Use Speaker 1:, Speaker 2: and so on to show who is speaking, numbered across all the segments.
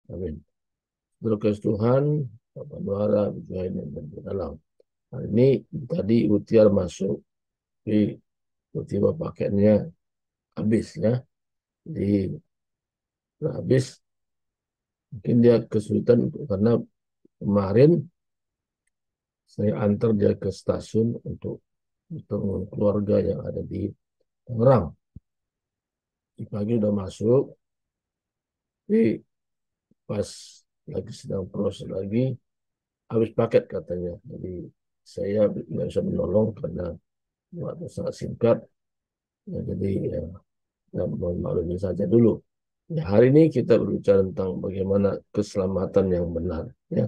Speaker 1: Amin. Berkat Tuhan, Bapak Nuara, Bukain, dan dalam. Nah, ini tadi Utiar masuk, di tiba pakaiannya habis ya. Di habis mungkin dia kesulitan karena kemarin saya antar dia ke stasiun untuk bertemu keluarga yang ada di Tangerang. Di pagi udah masuk, tapi pas lagi sedang proses lagi, habis paket katanya. Jadi saya nggak bisa menolong karena waktu sangat singkat. Ya, jadi ya, mohon maklumi saja dulu. Ya, hari ini kita berbicara tentang bagaimana keselamatan yang benar. Ya.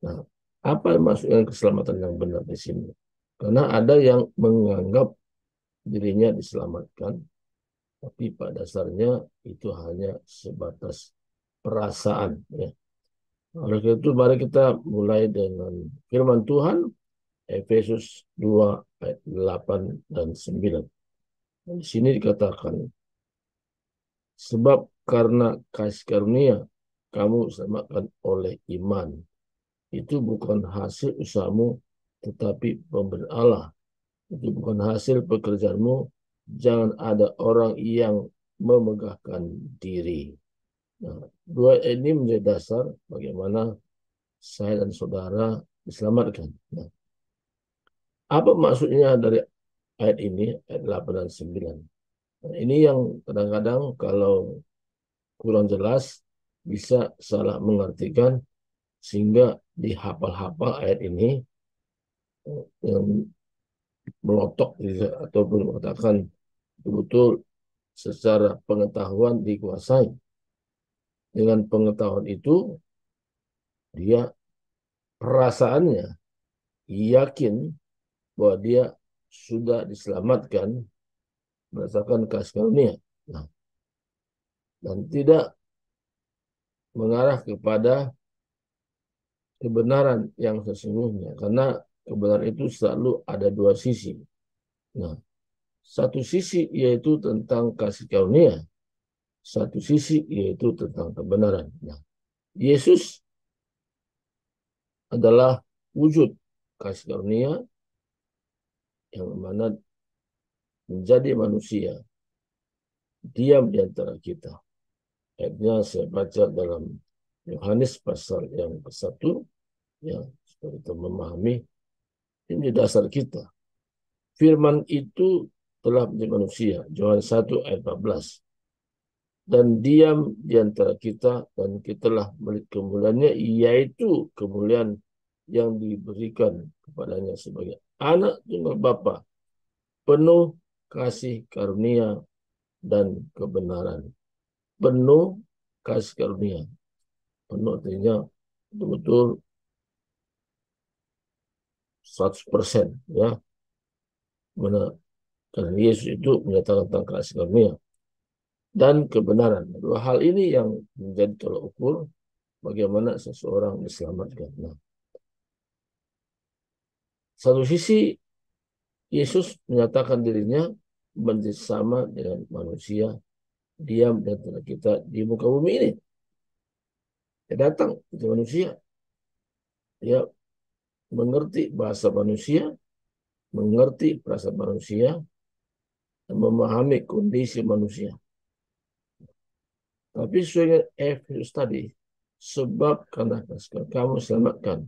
Speaker 1: Nah, apa maksudnya keselamatan yang benar di sini? Karena ada yang menganggap dirinya diselamatkan, tapi pada dasarnya itu hanya sebatas perasaan. Ya. Oleh karena itu, mari kita mulai dengan firman Tuhan, Efesus 2 ayat 8 dan 9. Di sini dikatakan, sebab karena kasih karunia kamu diselamatkan oleh iman. Itu bukan hasil usahamu, tetapi pemberian Allah. Itu bukan hasil pekerjaanmu. Jangan ada orang yang memegahkan diri. Nah, dua ini menjadi dasar bagaimana saya dan saudara diselamatkan. Nah, apa maksudnya dari ayat ini, ayat 8 dan 9? Nah, ini yang kadang-kadang kalau kurang jelas bisa salah mengartikan sehingga dihafal-hafal ayat ini yang melotok gitu, ataupun mengatakan betul-betul secara pengetahuan dikuasai. Dengan pengetahuan itu dia perasaannya yakin bahwa dia sudah diselamatkan berdasarkan kasih karunia. Nah, dan tidak mengarah kepada kebenaran yang sesungguhnya karena kebenaran itu selalu ada dua sisi. Nah, satu sisi yaitu tentang kasih karunia, satu sisi yaitu tentang kebenaran. Nah, Yesus adalah wujud kasih karunia yang mana menjadi manusia, diam di antara kita. Ayatnya saya baca dalam Yohanes pasal yang ke-1, ya, supaya kita memahami ini dasar kita. Firman itu telah menjadi manusia, Yohanes 1 ayat 14. Dan diam di antara kita, dan kita telah melihat kemuliaannya, yaitu kemuliaan yang diberikan kepadanya sebagai anak tunggal Bapa, penuh kasih karunia dan kebenaran. Penuh kasih karunia. Penuh artinya betul-betul 100%, ya. Mana karena Yesus itu menyatakan tentang kasih karunia dan kebenaran. Dua hal ini yang menjadi tolak ukur bagaimana seseorang diselamatkan. Nah, satu sisi Yesus menyatakan dirinya menjadi sama dengan manusia, diam di antara kita di muka bumi ini. Dia datang ke manusia, dia mengerti bahasa manusia, mengerti perasaan manusia, dan memahami kondisi manusia. Tapi sesuai dengan Efesus tadi, sebab karena kamu selamatkan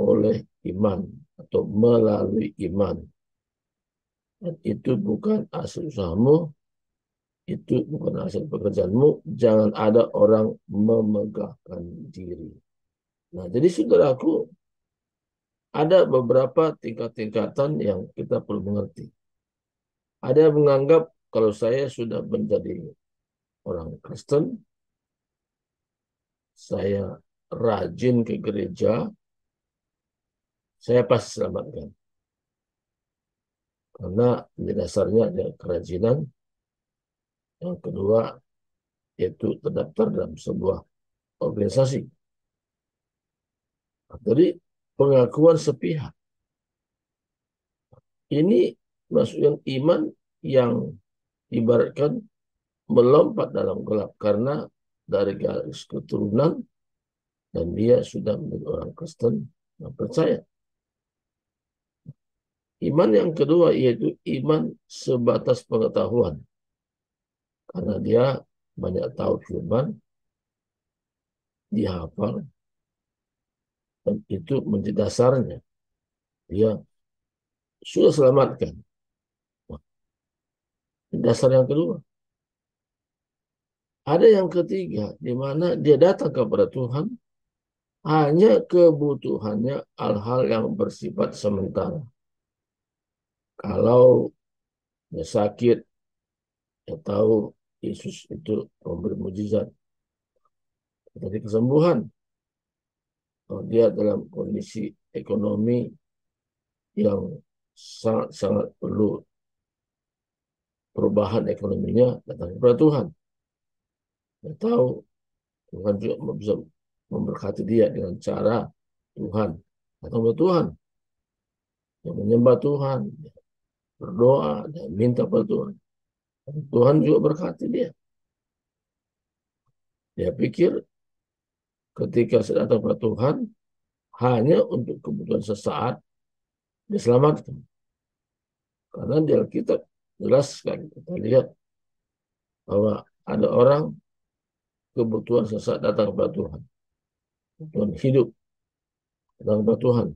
Speaker 1: oleh iman atau melalui iman. Dan itu bukan hasil usahamu, itu bukan hasil pekerjaanmu, jangan ada orang memegahkan diri. Nah, jadi saudaraku, ada beberapa tingkat-tingkatan yang kita perlu mengerti. Ada yang menganggap kalau saya sudah menjadi orang Kristen, saya rajin ke gereja, saya pasti selamatkan. Karena di dasarnya ada kerajinan. Yang kedua, yaitu terdaftar dalam sebuah organisasi. Jadi pengakuan sepihak. Ini maksudnya iman yang ibaratkan melompat dalam gelap. Karena dari garis keturunan dan dia sudah menjadi orang Kristen yang percaya. Iman yang kedua yaitu iman sebatas pengetahuan. Karena dia banyak tahu firman, dihafal, dan itu menjadi dasarnya. Dia sudah selamatkan. Dasar yang kedua. Ada yang ketiga, di mana dia datang kepada Tuhan, hanya kebutuhannya hal-hal yang bersifat sementara. Kalau dia sakit, dia tahu Yesus itu memberi mujizat. Dari kesembuhan. Kalau dia dalam kondisi ekonomi yang sangat-sangat perlu perubahan ekonominya, datang kepada Tuhan. Dia tahu Tuhan juga bisa memberkati dia dengan cara Tuhan. Datang kepada Tuhan. Yang menyembah Tuhan, berdoa, dan minta pada Tuhan. Tuhan juga berkati dia. Dia pikir ketika saya datang kepada Tuhan, hanya untuk kebutuhan sesaat, diselamatkan. Karena di Alkitab jelas sekali kita lihat bahwa ada orang kebutuhan sesaat datang kepada Tuhan. Kebutuhan hidup datang kepada Tuhan.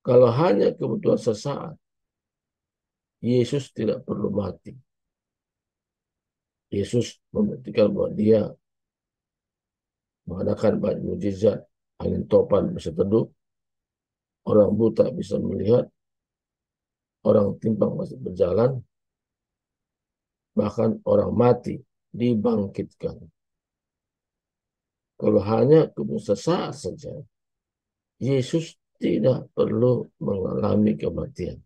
Speaker 1: Kalau hanya kebutuhan sesaat, Yesus tidak perlu mati. Yesus membuktikan bahwa dia mengadakan banyak mujizat, angin topan bisa teduh, orang buta bisa melihat, orang timpang masih berjalan, bahkan orang mati dibangkitkan. Kalau hanya kebutuhan sesaat saja, Yesus tidak perlu mengalami kematian.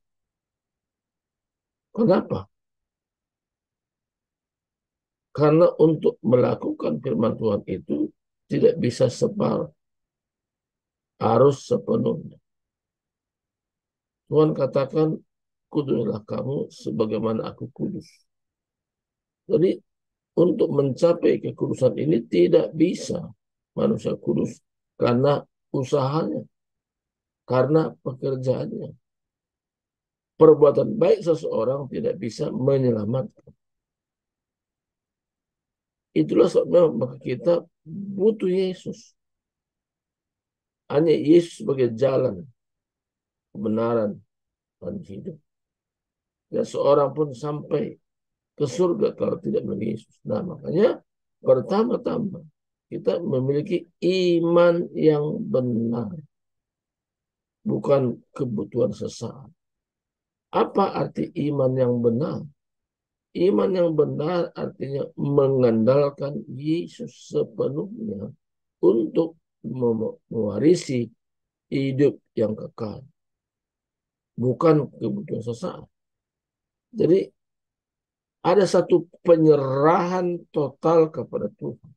Speaker 1: Kenapa? Karena untuk melakukan firman Tuhan itu tidak bisa harus sepenuhnya. Tuhan katakan, kuduslah kamu sebagaimana aku kudus. Jadi untuk mencapai kekudusan ini tidak bisa manusia kudus karena usahanya, karena pekerjaannya. Perbuatan baik seseorang tidak bisa menyelamatkan. Itulah sebabnya maka kita butuh Yesus. Hanya Yesus sebagai jalan, kebenaran, dan hidup. Dan seorang pun sampai ke surga kalau tidak melalui Yesus. Nah, makanya pertama-tama kita memiliki iman yang benar, bukan kebutuhan sesaat. Apa arti iman yang benar? Iman yang benar artinya mengandalkan Yesus sepenuhnya untuk mewarisi hidup yang kekal, bukan kebutuhan sesaat. Jadi ada satu penyerahan total kepada Tuhan.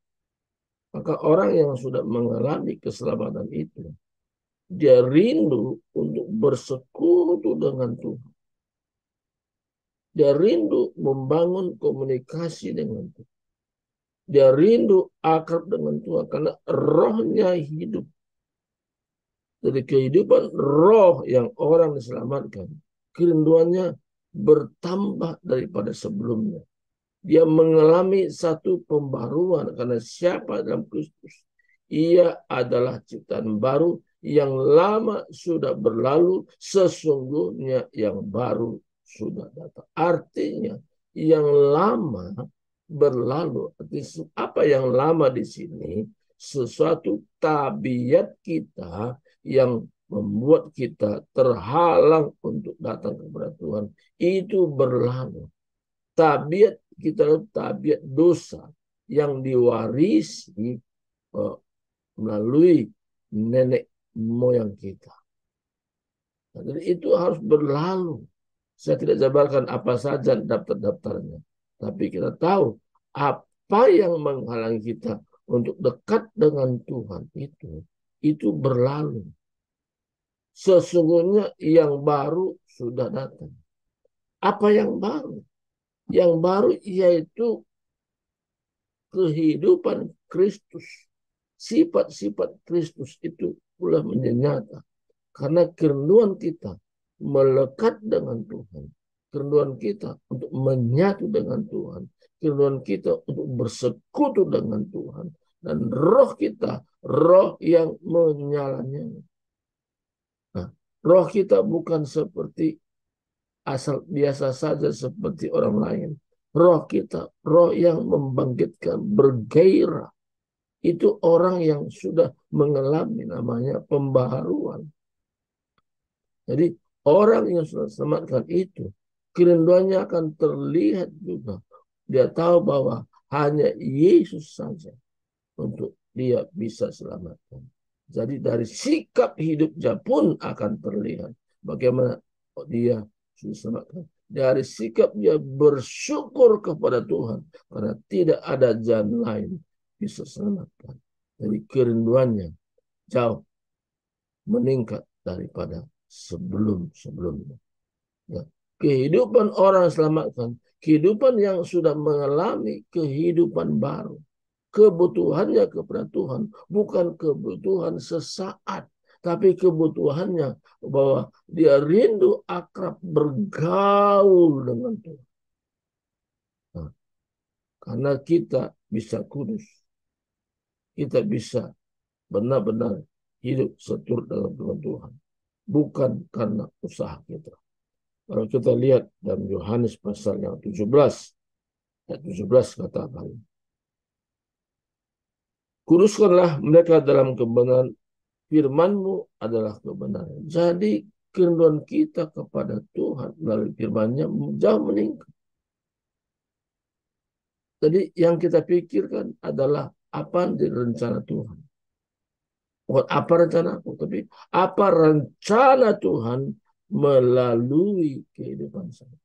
Speaker 1: Maka orang yang sudah mengalami keselamatan itu, dia rindu untuk bersekutu dengan Tuhan. Dia rindu membangun komunikasi dengan Tuhan. Dia rindu akrab dengan Tuhan karena rohnya hidup. Dari kehidupan roh yang orang diselamatkan, kerinduannya bertambah daripada sebelumnya. Dia mengalami satu pembaruan karena siapa dalam Kristus? Ia adalah ciptaan baru, yang lama sudah berlalu, sesungguhnya yang baru sudah datang. Artinya yang lama berlalu. Apa yang lama di sini? Sesuatu tabiat kita yang membuat kita terhalang untuk datang kepada Tuhan. Itu berlalu. Tabiat kita tabiat dosa yang diwarisi melalui nenek moyang kita. Nah, jadi itu harus berlalu. Saya tidak jabarkan apa saja daftar-daftarnya. Tapi kita tahu apa yang menghalangi kita untuk dekat dengan Tuhan itu berlalu. Sesungguhnya yang baru sudah datang. Apa yang baru? Yang baru yaitu kehidupan Kristus, sifat-sifat Kristus itu pula menjadi nyata. Karena kerinduan kita melekat dengan Tuhan, kerinduan kita untuk menyatu dengan Tuhan, kerinduan kita untuk bersekutu dengan Tuhan, dan roh kita, roh yang menyala-nyala. Nah, roh kita bukan seperti asal biasa saja seperti orang lain. Roh kita, roh yang membangkitkan, bergairah. Itu orang yang sudah mengalami namanya pembaharuan. Jadi orang yang sudah selamatkan itu, kerinduannya akan terlihat juga. Dia tahu bahwa hanya Yesus saja untuk dia bisa selamatkan. Jadi dari sikap hidupnya pun akan terlihat bagaimana dia sudah selamatkan. Dari sikap dia bersyukur kepada Tuhan karena tidak ada jalan lain bisa selamatkan. Jadi kerinduannya jauh meningkat daripada sebelum-sebelumnya. Ya. Kehidupan orang selamatkan, kehidupan yang sudah mengalami kehidupan baru. Kebutuhannya kepada Tuhan bukan kebutuhan sesaat, tapi kebutuhannya bahwa dia rindu akrab bergaul dengan Tuhan. Nah, karena kita bisa kudus, kita bisa benar-benar hidup seturut dalam Tuhan, bukan karena usaha kita. Kalau kita lihat dalam Yohanes pasal yang 17, ayat 17 katakan, kuduskanlah mereka dalam kebenaran, firman-Mu adalah kebenaran. Jadi kerinduan kita kepada Tuhan melalui firman-Nya jauh meningkat. Jadi yang kita pikirkan adalah apa yang rencana Tuhan. Bukan apa rencana aku, tapi apa rencana Tuhan melalui kehidupan saya.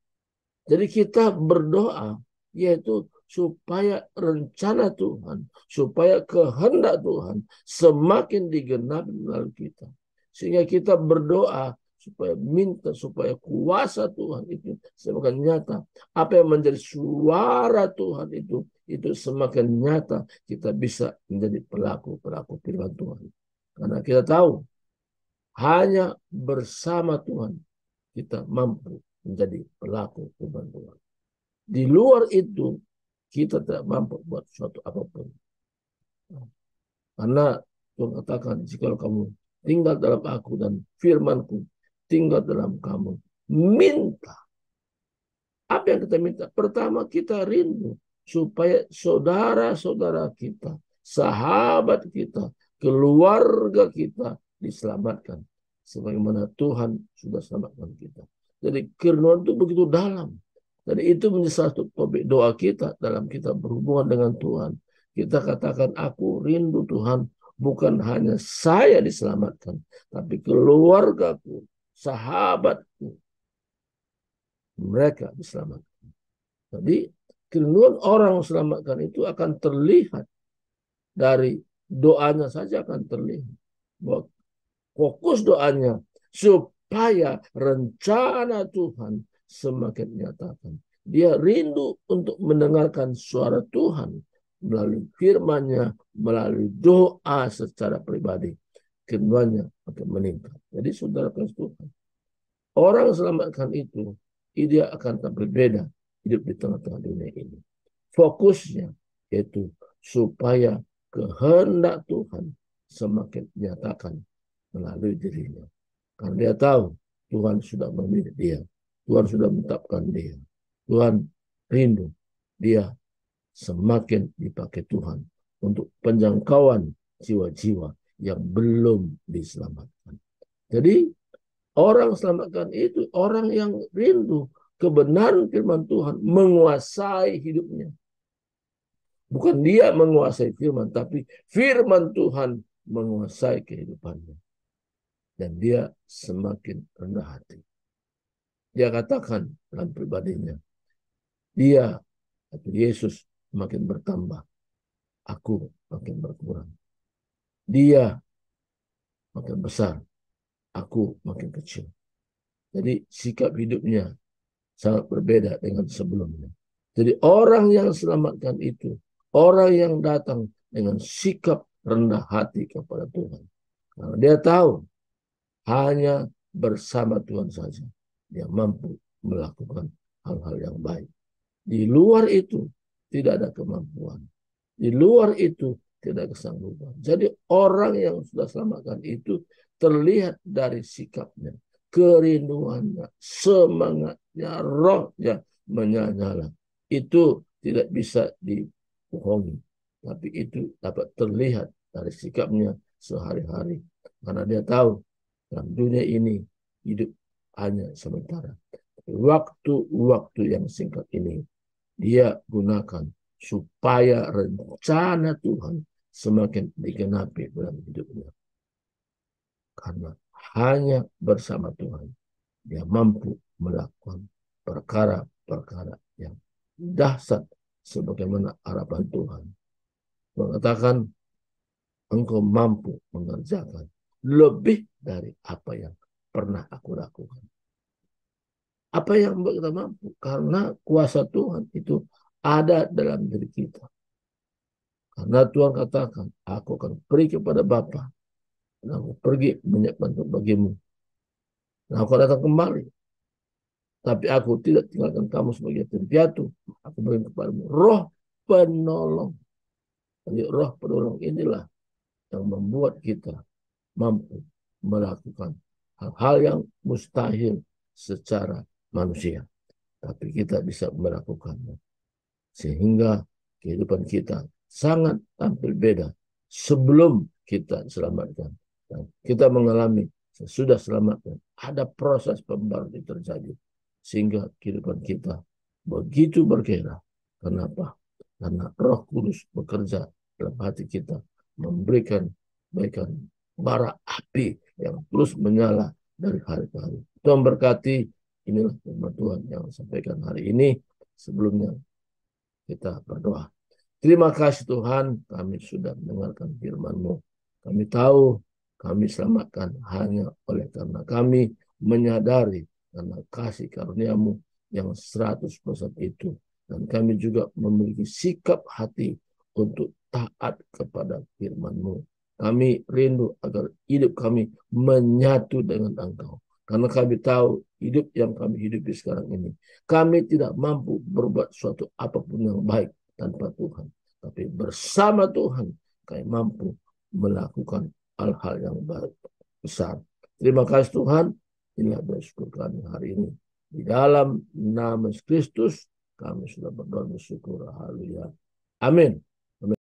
Speaker 1: Jadi kita berdoa, yaitu supaya rencana Tuhan, supaya kehendak Tuhan semakin digenapi melalui kita. Sehingga kita berdoa supaya minta, supaya kuasa Tuhan itu semakin nyata. Apa yang menjadi suara Tuhan itu semakin nyata. Kita bisa menjadi pelaku-pelaku firman Tuhan. Karena kita tahu, hanya bersama Tuhan kita mampu menjadi pelaku firman Tuhan. Di luar itu, kita tidak mampu buat sesuatu apapun. Karena Tuhan katakan, jika kamu tinggal dalam aku dan firmanku tinggal dalam kamu, minta. Apa yang kita minta? Pertama, kita rindu supaya saudara-saudara kita, sahabat kita, keluarga kita diselamatkan. Sebagaimana Tuhan sudah selamatkan kita. Jadi kerinduan itu begitu dalam. Jadi itu menjadi satu topik doa kita dalam kita berhubungan dengan Tuhan. Kita katakan, aku rindu Tuhan, bukan hanya saya diselamatkan, tapi keluargaku, sahabatku, mereka diselamatkan. Jadi kerinduan orang diselamatkan itu akan terlihat dari doanya saja akan terlihat. Bahwa fokus doanya supaya rencana Tuhan semakin nyatakan. Dia rindu untuk mendengarkan suara Tuhan melalui firman-Nya, melalui doa secara pribadi. Kerinduannya akan meningkat. Jadi saudara kasih Tuhan, orang selamatkan itu, dia akan tampil beda hidup di tengah-tengah dunia ini. Fokusnya yaitu supaya kehendak Tuhan semakin dinyatakan melalui dirinya. Karena dia tahu Tuhan sudah memilih dia. Tuhan sudah menetapkan dia. Tuhan rindu dia semakin dipakai Tuhan untuk penjangkauan jiwa-jiwa yang belum diselamatkan. Jadi orang selamatkan itu orang yang rindu kebenaran firman Tuhan menguasai hidupnya. Bukan dia menguasai firman, tapi firman Tuhan menguasai kehidupannya. Dan dia semakin rendah hati. Dia katakan dalam pribadinya, dia atau Yesus makin bertambah, aku makin berkurang. Dia makin besar, aku makin kecil. Jadi sikap hidupnya sangat berbeda dengan sebelumnya. Jadi orang yang selamatkan itu orang yang datang dengan sikap rendah hati kepada Tuhan. Karena dia tahu hanya bersama Tuhan saja dia mampu melakukan hal-hal yang baik. Di luar itu tidak ada kemampuan. Di luar itu tidak kesanggupan. Jadi orang yang sudah selamatkan itu terlihat dari sikapnya, kerinduannya, semangatnya, rohnya menyala. Itu tidak bisa dibohongi. Tapi itu dapat terlihat dari sikapnya sehari-hari. Karena dia tahu dalam dunia ini hidup hanya sementara. Waktu-waktu yang singkat ini dia gunakan supaya rencana Tuhan semakin digenapi dalam hidupnya. Karena hanya bersama Tuhan dia mampu melakukan perkara-perkara yang dahsyat sebagaimana harapan Tuhan. Mengatakan engkau mampu mengerjakan lebih dari apa yang pernah aku lakukan. Apa yang membuat kita mampu? Karena kuasa Tuhan itu ada dalam diri kita. Karena Tuhan katakan, aku akan pergi kepada Bapa, dan aku pergi menyiapkan untuk bagimu. Dan aku datang kembali. Tapi aku tidak tinggalkan kamu sebagai yatim piatu. Aku berikan kepadamu roh penolong. Jadi roh penolong inilah yang membuat kita mampu melakukan hal-hal yang mustahil secara manusia. Tapi kita bisa melakukannya. Sehingga kehidupan kita sangat tampil beda sebelum kita selamatkan. Dan kita mengalami sesudah selamatkan, ada proses pembaruan yang terjadi. Sehingga kehidupan kita begitu bergairah. Kenapa? Karena Roh Kudus bekerja dalam hati kita, memberikan kebaikan bara api yang terus menyala dari hari ke hari. Tuhan berkati, inilah firman Tuhan yang sampaikan hari ini. Sebelumnya kita berdoa. Terima kasih Tuhan, kami sudah mendengarkan firman-Mu. Kami tahu kami selamatkan hanya oleh karena kami menyadari karena kasih karunia-Mu yang 100% itu. Dan kami juga memiliki sikap hati untuk taat kepada firman-Mu. Kami rindu agar hidup kami menyatu dengan Engkau. Karena kami tahu hidup yang kami hidupi sekarang ini, kami tidak mampu berbuat suatu apapun yang baik tanpa Tuhan. Tapi bersama Tuhan, kami mampu melakukan hal-hal yang baik, besar. Terima kasih Tuhan. Inilah bersyukur kami hari ini. Di dalam nama Kristus, kami sudah berdoa bersyukur. Haleluya. Amin.